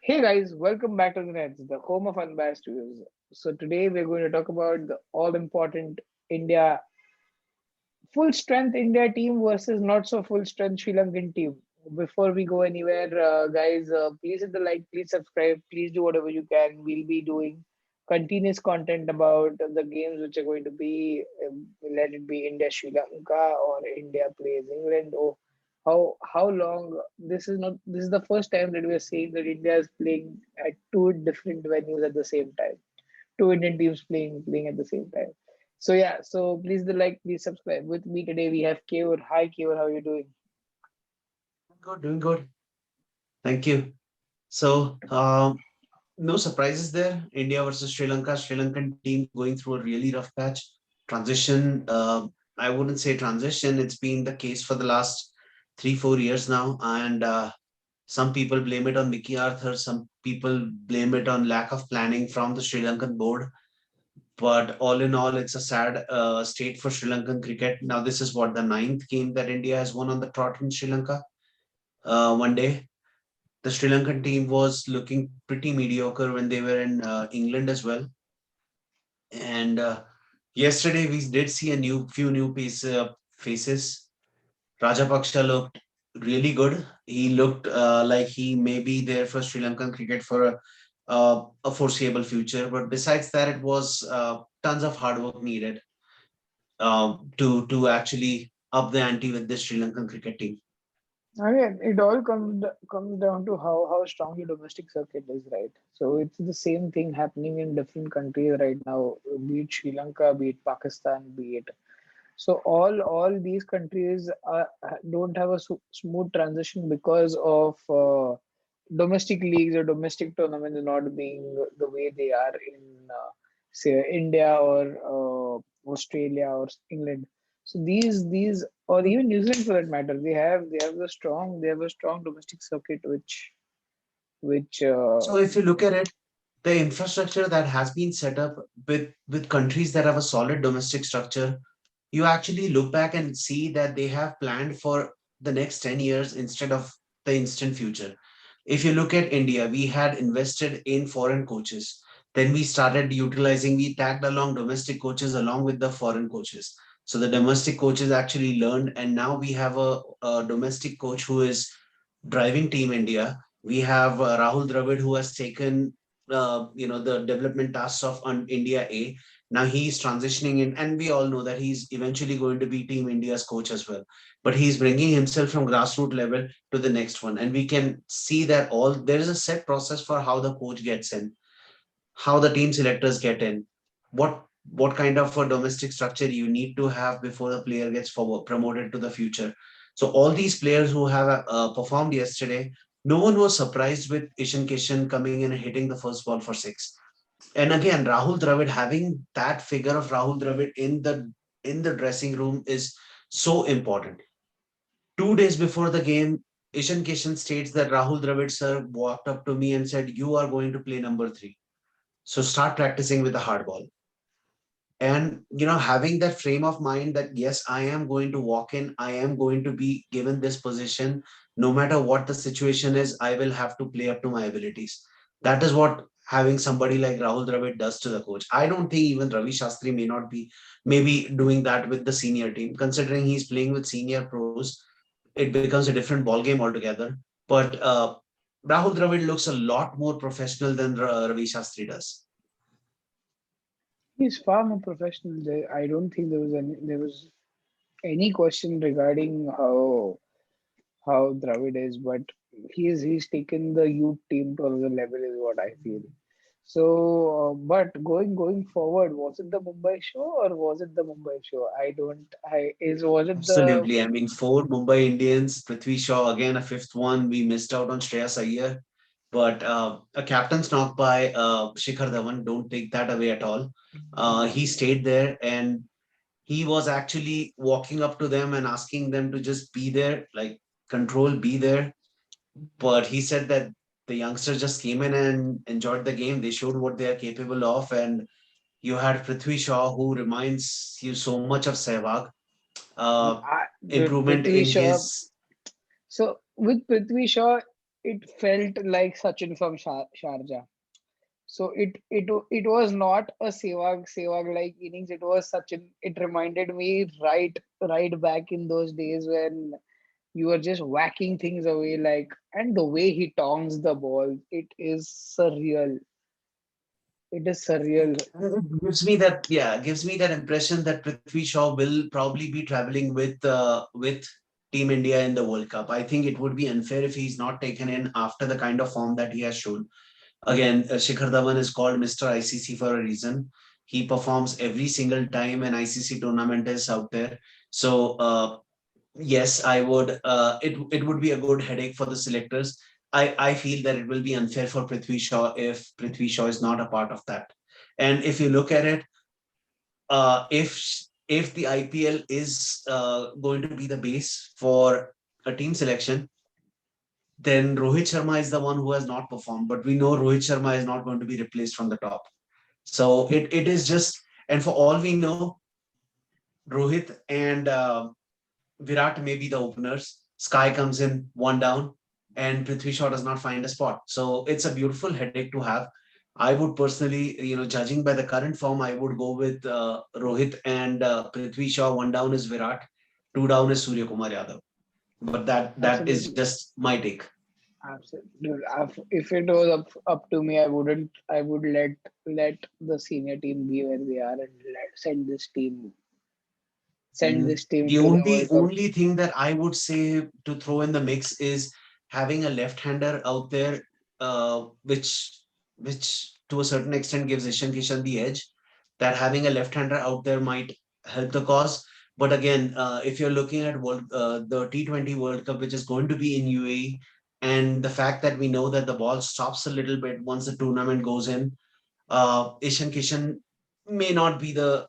Hey guys, welcome back to the Nets, the home of unbiased views. So today we're going to talk about the all-important India full strength India team versus not so full strength Sri Lankan team. Before we go anywhere, guys, please hit the like, please subscribe, please do whatever you can. We'll be doing continuous content about the games which are going to be, let it be India Sri Lanka or India plays England. Or how long this is the first time that we are seeing that India is playing at two different venues at the same time, two Indian teams playing at the same time. So yeah, so please the like, please subscribe. With me today we have Kevor. Hi Kevor, how are you doing? Good, doing good. Thank you. So, no surprises there. India versus Sri Lanka. Sri Lankan team going through a really rough patch. Transition. I wouldn't say transition. It's been the case for the last 3, 4 years now, and some people blame it on Mickey Arthur. Some people blame it on lack of planning from the Sri Lankan board. But all in all, it's a sad state for Sri Lankan cricket. Now, this is what the ninth game that India has won on the trot in Sri Lanka. One day, the Sri Lankan team was looking pretty mediocre when they were in England as well. And yesterday we did see a few new faces. Rajapaksha looked really good. He looked like he may be there for Sri Lankan cricket for a foreseeable future. But besides that, it was tons of hard work needed to actually up the ante with this Sri Lankan cricket team. Again, it all comes down to how strong your domestic circuit is, right? So it's the same thing happening in different countries right now, be it Sri Lanka, be it Pakistan, be it so all these countries don't have a smooth transition because of domestic leagues or domestic tournaments not being the way they are in say India or Australia or England. So these or even New Zealand for that matter, they have a strong domestic circuit which So if you look at it, the infrastructure that has been set up with countries that have a solid domestic structure, you actually look back and see that they have planned for the next 10 years instead of the instant future. If you look at India, we had invested in foreign coaches. Then we started utilizing, we tagged along domestic coaches along with the foreign coaches. So the domestic coaches actually learned, and now we have a domestic coach who is driving Team India. We have Rahul Dravid, who has taken the development tasks of India A. Now he's transitioning in, and we all know that he's eventually going to be Team India's coach as well. But he's bringing himself from grassroots level to the next one, and we can see that all there is a set process for how the coach gets in, how the team selectors get in, what kind of a domestic structure you need to have before the player gets forward, promoted to the future. So all these players who have performed yesterday, no one was surprised with Ishan Kishan coming in and hitting the first ball for six. And again, Rahul Dravid, having that figure of Rahul Dravid in the dressing room is so important. 2 days before the game, Ishan Kishan states that Rahul Dravid sir walked up to me and said, "You are going to play number three. So start practicing with the hard ball." And having that frame of mind that yes, I am going to walk in, I am going to be given this position, no matter what the situation is, I will have to play up to my abilities. That is what having somebody like Rahul Dravid does to the coach. I don't think even Ravi Shastri may not be maybe doing that with the senior team, considering he's playing with senior pros. It becomes a different ball game altogether. But Rahul Dravid looks a lot more professional than Ravi Shastri does. he's far more professional. I don't think there was any question regarding how Dravid is, but he's taken the youth team to another level, is what I feel. So, but going forward, was it the Mumbai show or was it the Mumbai show? I don't. I is was it the Absolutely. I mean, four Mumbai Indians, Prithvi Shaw, again, a fifth one. We missed out on Shreyas Iyer. But a captain's knock by Shikhar Dhawan, don't take that away at all. He stayed there and he was actually walking up to them and asking them to just be there, like control, be there. But he said that the youngsters just came in and enjoyed the game. They showed what they are capable of. And you had Prithvi Shaw, who reminds you so much of Sehwag. Uh, I, Improvement Prithvi in Shaw? his So with Prithvi Shaw, it felt like Sachin from Sharjah. So it was not a Sehwag like innings. It was Sachin. It reminded me right back in those days when you were just whacking things away, like, and the way he tongs the ball, it is surreal. It is surreal. Gives me that impression that Prithvi Shaw will probably be traveling with Team India in the World Cup. I think it would be unfair if he's not taken in after the kind of form that he has shown. Again, Shikhar Dhawan is called Mr. ICC for a reason. He performs every single time an ICC tournament is out there. So yes, I would. It would be a good headache for the selectors. I feel that it will be unfair for Prithvi Shaw if Prithvi Shaw is not a part of that. And if you look at it, if the IPL is going to be the base for a team selection, then Rohit Sharma is the one who has not performed. But we know Rohit Sharma is not going to be replaced from the top. So it is just, and for all we know, Rohit and Virat may be the openers. Sky comes in one down, and Prithvi Shaw does not find a spot. So it's a beautiful headache to have. I would personally, judging by the current form, I would go with Rohit and Prithvi Shaw. One down is Virat, two down is Surya Kumar Yadav. But that is Absolutely. just my take. Absolutely. Dude, if it was up to me, I wouldn't. I would let the senior team be where they are and send Mm, this team the to the only World Cup. only thing that I would say to throw in the mix is having a left-hander out there, which to a certain extent gives Ishan Kishan the edge. That having a left-hander out there might help the cause. But again, if you're looking at the T20 World Cup, which is going to be in UAE, and the fact that we know that the ball stops a little bit once the tournament goes in, Ishan Kishan may not be the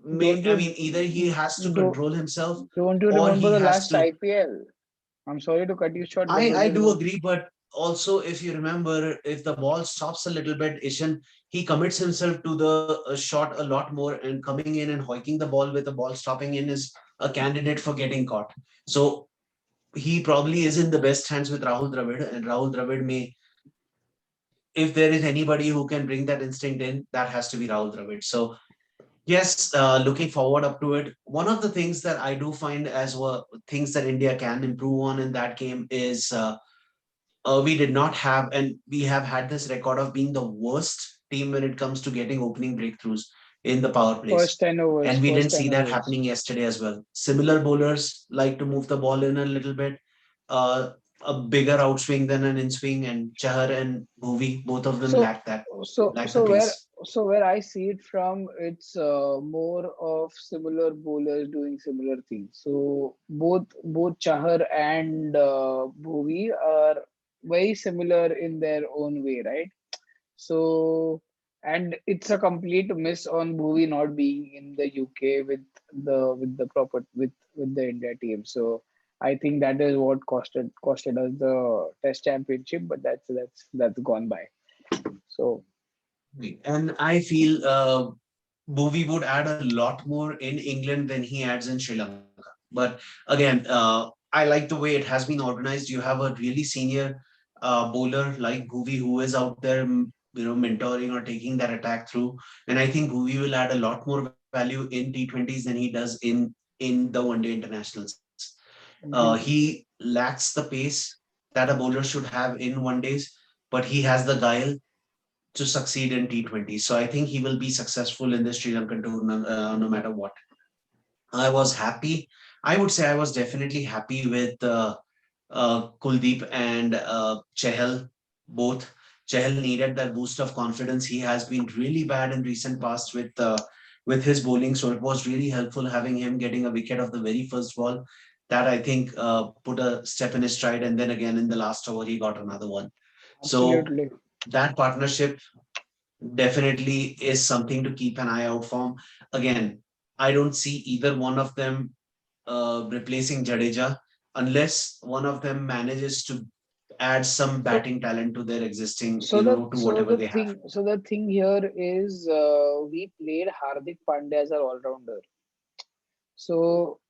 Don't I you mean, either he has to do control himself don't you or remember he the has last to. IPL? I'm sorry to cut you short, but don't I you do remember? agree, but also if you remember, if the ball stops a little bit, Ishan, he commits himself to the shot a lot more, and coming in and hoiking the ball with the ball stopping in is a candidate for getting caught. So he probably is in the best hands with Rahul Dravid, and Rahul Dravid may, if there is anybody who can bring that instinct in, that has to be Rahul Dravid. So yes, looking forward up to it. One of the things that I do find as well, things that India can improve on in that game is we did not have, and we have had this record of being the worst team when it comes to getting opening breakthroughs in the power plays. And we First didn't 10 see that overs. happening yesterday as well. Similar bowlers like to move the ball in a little bit, uh, a bigger outswing than an inswing, and Chahar and Bhuvi, both of them So, lack the pace. where I see it from, it's more of similar bowlers doing similar things. So both Chahar and Bhuvi are very similar in their own way, right? So, and it's a complete miss on Bhuvi not being in the UK with the proper with the India team. So I think that is what costed us the Test championship, but that's gone by. So And I feel Bhuvi would add a lot more in England than he adds in Sri Lanka. But again, I like the way it has been organized. You have a really senior bowler like Bhuvi who is out there, mentoring or taking that attack through. And I think Bhuvi will add a lot more value in T20s than he does in the one day internationals. mhm. He lacks the pace that a bowler should have in one days, but he has the guile to succeed in T20. So I think he will be successful in the Sri Lankan tournament no matter what. I was happy. I would say I was definitely happy with Kuldeep and Chehal both. Chehal needed that boost of confidence. He has been really bad in recent past with his bowling, so it was really helpful having him getting a wicket of the very first ball. That I think put a step in his stride, and then again in the last over he got another one. So Absolutely. that partnership definitely is something to keep an eye out for. Again, I don't see either one of them replacing Jadeja unless one of them manages to add some So batting talent to their existing, so the to whatever they have. thing here is we played Hardik Pandya as our all rounder. So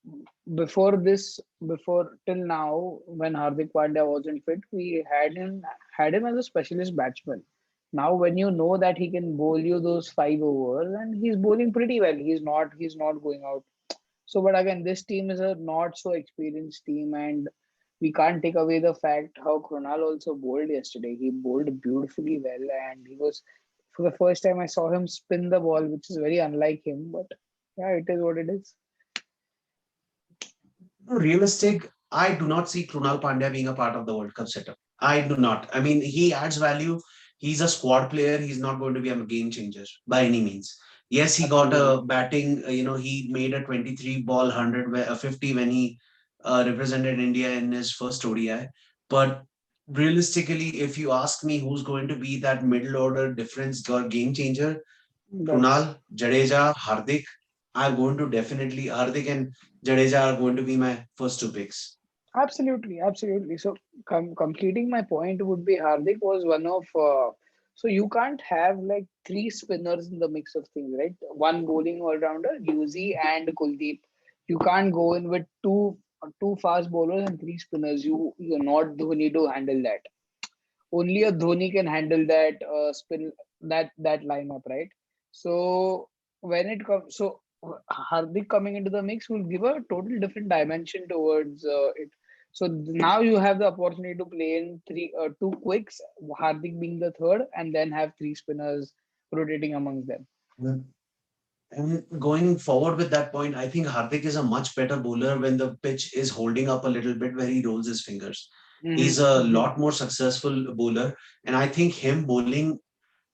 before this, before till now, when Hardik Pandya wasn't fit, we had him as a specialist batsman. Now, when you know that he can bowl you those 5 overs, and he's bowling pretty well, he's not going out. So, but again, this team is a not so experienced team, and we can't take away the fact how Krunal also bowled yesterday. He bowled beautifully well, and he was for the first time I saw him spin the ball, which is very unlike him. But yeah, it is what it is. Realistic, I do not see Krunal Pandya being a part of the World Cup setup. I do not. I mean, he adds value. He's a squad player. He's not going to be a game changer by any means. Yes, he got Absolutely. a batting, he made a 23 ball 100, 50 when he represented India in his first ODI. But realistically, if you ask me who's going to be that middle order difference or game changer, That's Krunal, Jadeja, Hardik are going to definitely, Hardik and Jadeja are going to be my first two picks. absolutely. So, completing my point would be Hardik was one of. So you can't have like three spinners in the mix of things, right? One bowling all rounder, Yuzi and Kuldeep. You can't go in with two fast bowlers and three spinners. You're not Dhoni to handle that. Only a Dhoni can handle that spin that lineup, right? So when it comes, so Hardik coming into the mix will give a total different dimension towards it. So now you have the opportunity to play in two quicks, Hardik being the third, and then have three spinners rotating amongst them. Mm. And going forward with that point, I think Hardik is a much better bowler when the pitch is holding up a little bit where he rolls his fingers. He's a Mm-hmm, lot more successful bowler. And I think him bowling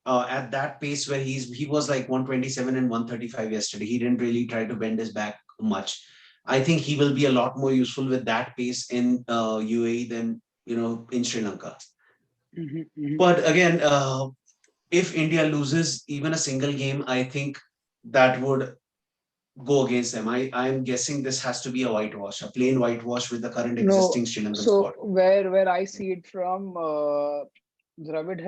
at that pace where he was like 127 and 135 yesterday. He didn't really try to bend his back much. I think he will be a lot more useful with that pace in UAE than in Sri Lanka. mm-hmm. But again, if India loses even a single game, I think that would go against them. I'm guessing this has to be a whitewash, a plain whitewash with the current No, existing Sri Lankan so squad. where I see it from, Dravid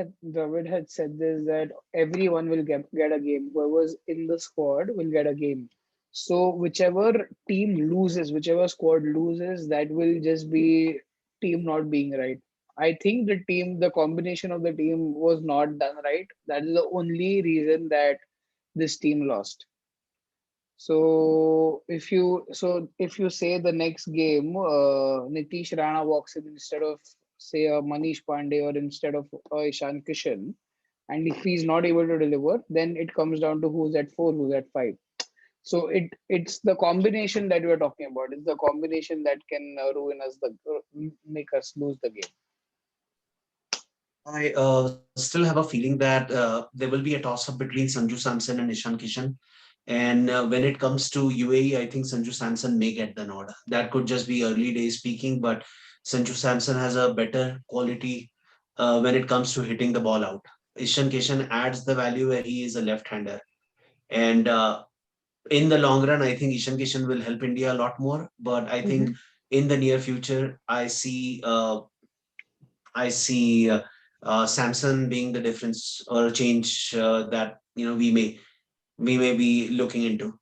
had said this that everyone will get a game. Whoever's in the squad will get a game. So whichever team loses, whichever squad loses, that will just be team not being right. I think the combination of the team was not done right. That is the only reason that this team lost. So if you say the next game, Nitish Rana walks in instead of say Manish Pandey or instead of Ishan Kishan, and if he's not able to deliver, then it comes down to who's at four, who's at five. So it's the combination that we're talking about. It's the combination that can ruin us, make us lose the game. I still have a feeling that there will be a toss up between Sanju Samson and Ishan Kishan. And when it comes to UAE, I think Sanju Samson may get the nod. That could just be early days speaking, but Sanju Samson has a better quality when it comes to hitting the ball out. Ishan Kishan adds the value where he is a left hander. And in the long run, I think Ishan Kishan will help India a lot more. But I think Hmm. in the near future, I see Samson being the difference or change that we may be looking into.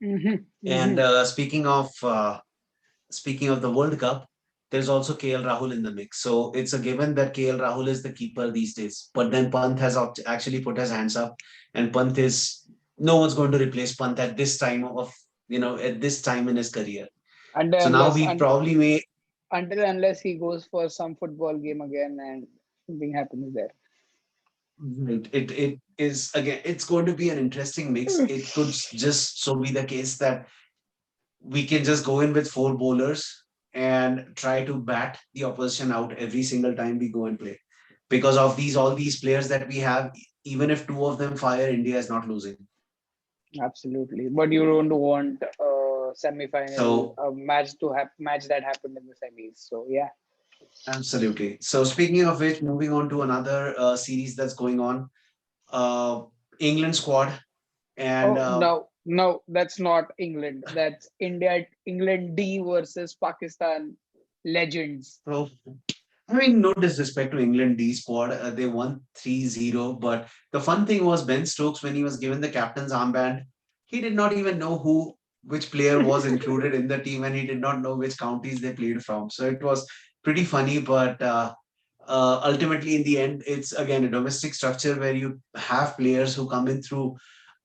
Hmm. And Hmm. speaking of the World Cup, there's also KL Rahul in the mix. So it's a given that KL Rahul is the keeper these days. But then Pant has actually put his hands up, and Pant is no one's going to replace Pant at this time at this time in his career. Until So now unless we probably may. until unless he goes for some football game again and something happens there. Right. It is again. It's going to be an interesting mix. It could just so be the case that we can just go in with four bowlers and try to bat the opposition out every single time we go and play. Because of all these players that we have, even if two of them fire, India is not losing. Absolutely, but you don't want semi-final So match to have match that happened in the semis. So yeah. absolutely. So speaking of which, moving on to another series that's going on, uh, England squad and Oh no, no, that's not England. That's India. England D versus Pakistan legends. so I mean, no disrespect to England D squad. They won 3-0. But the fun thing was Ben Stokes, when he was given the captain's armband, he did not even know who. which player was included in the team, and he did not know which counties they played from. So it was pretty funny, but ultimately, in the end, it's again a domestic structure where you have players who come in through,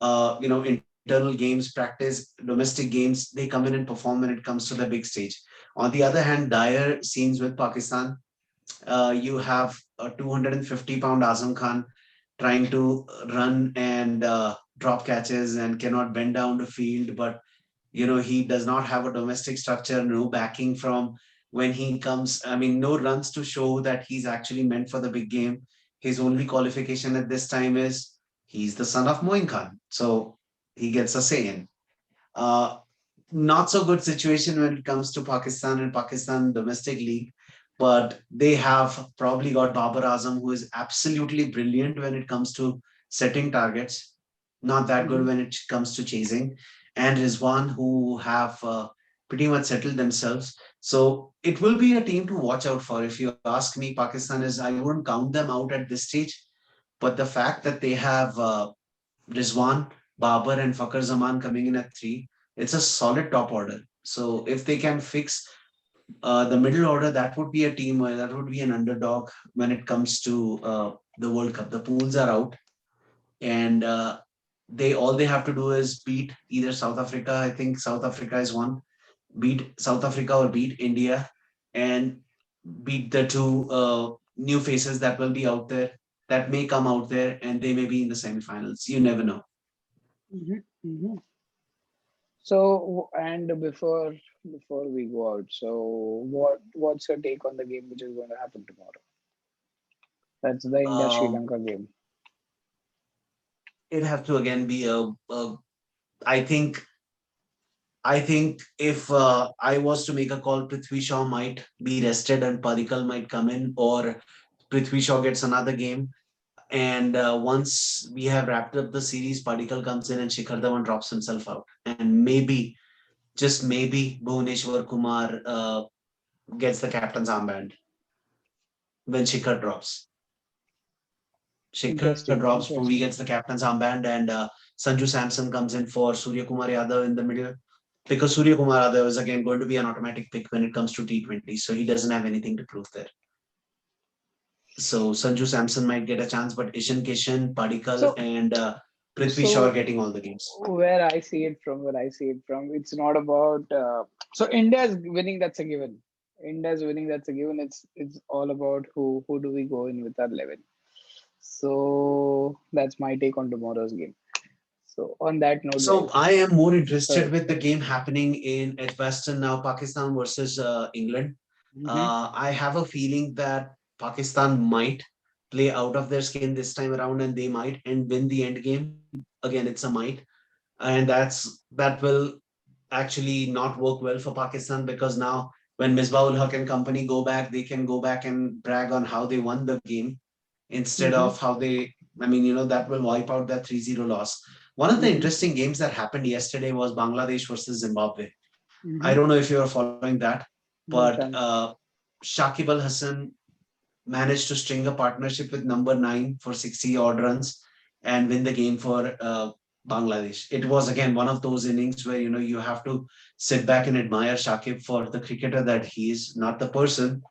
internal games, practice, domestic games. They come in and perform when it comes to the big stage. On the other hand, dire scenes with Pakistan. You have a 250-pound Azam Khan trying to run and drop catches and cannot bend down the field, but he does not have a domestic structure, no backing from when he comes. I mean, no runs to show that he's actually meant for the big game. His only qualification at this time is he's the son of Moin Khan, so he gets a say in. uh, Not so good situation when it comes to Pakistan and Pakistan domestic league, but they have probably got Babar Azam, who is absolutely brilliant when it comes to setting targets, not that good Mhm. when it comes to chasing, and Rizwan, who have pretty much settled themselves. So it will be a team to watch out for. If you ask me, Pakistan is, I wouldn't count them out at this stage, but the fact that they have Rizwan, Babar, and Fakar Zaman coming in at three, it's a solid top order. So if they can fix the middle order, that would be a team that would be an underdog when it comes to the World Cup. The pools are out, and they all they have to do is beat either South Africa. I think South Africa is one. Beat South Africa or beat India, and beat the two new faces that will be out there, that may come out there, and they may be in the semifinals. You never know. Mhm. Mhm. So, and before we go out, so what's your take on the game which is going to happen tomorrow? That's the India Sri Um, Lanka game. it have to again be a I think I think if I was to make a call, Prithvi Shaw might be rested and Padikal might come in, or Prithvi Shaw gets another game. And once we have wrapped up the series, Padikal comes in and Shikhar Dhawan drops himself out. And maybe, just maybe, Bhuvneshwar Kumar gets the captain's armband when Shikhar drops. Shikhar Interesting, drops, Bhuvi gets interesting. the captain's armband, and Sanju Samson comes in for Surya Kumar Yadav in the middle. Because Surya Kumar Yadav is again going to be an automatic pick when it comes to T20, so he doesn't have anything to prove there. So Sanju Samson might get a chance, but Ishan Kishan, Padikal, So, and Prithvi Shaw are so getting all the games. where I see it from, it's not about. So India is winning. That's a given. India's winning. That's a given. It's all about who do we go in with our 11. So that's my take on tomorrow's game. So on that note, So guys. I am more interested Sorry. with the game happening in Edgbaston now, Pakistan versus England. Hmm. I have a feeling that Pakistan might play out of their skin this time around, and they might and win the end game. Again, it's a might, and that will actually not work well for Pakistan, because now when Misbah-ul Haq and company go back, they can go back and brag on how they won the game instead Hmm. of how they. I mean, that will wipe out that 3-0 loss. One of the Hmm. interesting games that happened yesterday was Bangladesh versus Zimbabwe. I Hmm. don't know if you are following that, No but chance. Shakib Al Hassan managed to string a partnership with number nine for 60 odd runs and win the game for Bangladesh. It was again one of those innings where you have to sit back and admire Shakib for the cricketer that he is, not the person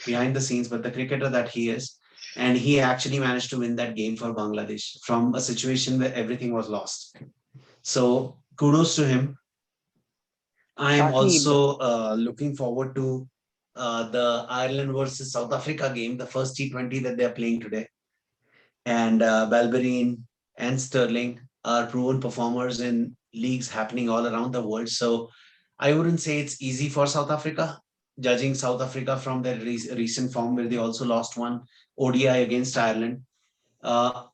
behind the scenes, but the cricketer that he is. And he actually managed to win that game for Bangladesh from a situation where everything was lost. So kudos to him. I am Shakib. also looking forward to the Ireland versus South Africa game, the first T20 that they're playing today. And Balberine and Sterling are proven performers in leagues happening all around the world. So I wouldn't say it's easy for South Africa, judging South Africa from their recent form, where they also lost one ODI against Ireland. Uh,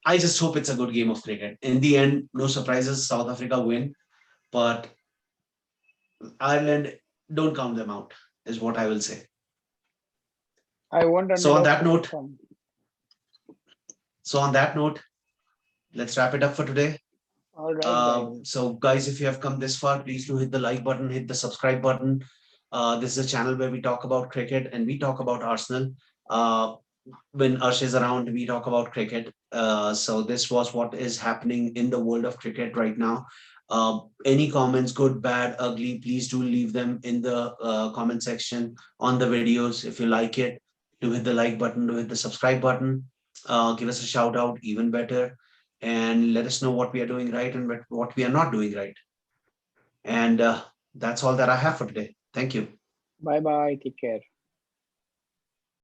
I just hope it's a good game of cricket. In the end, no surprises, South Africa win, but Ireland, don't count them out, is what I will say. I want So on underdogs that to note, perform. so on that note, let's wrap it up for today. All right, guys. So, guys, if you have come this far, please do hit the like button, hit the subscribe button. This is a channel where we talk about cricket and we talk about Arsenal. Uh, when Arsh is around, we talk about cricket. So, this was what is happening in the world of cricket right now. Any comments, good, bad, ugly, please do leave them in the comment section on the videos. If you like it, do hit the like button, do hit the subscribe button, give us a shout out, even better, and let us know what we are doing right and what we are not doing right. And that's all that I have for today. Thank you. Bye bye. Take care.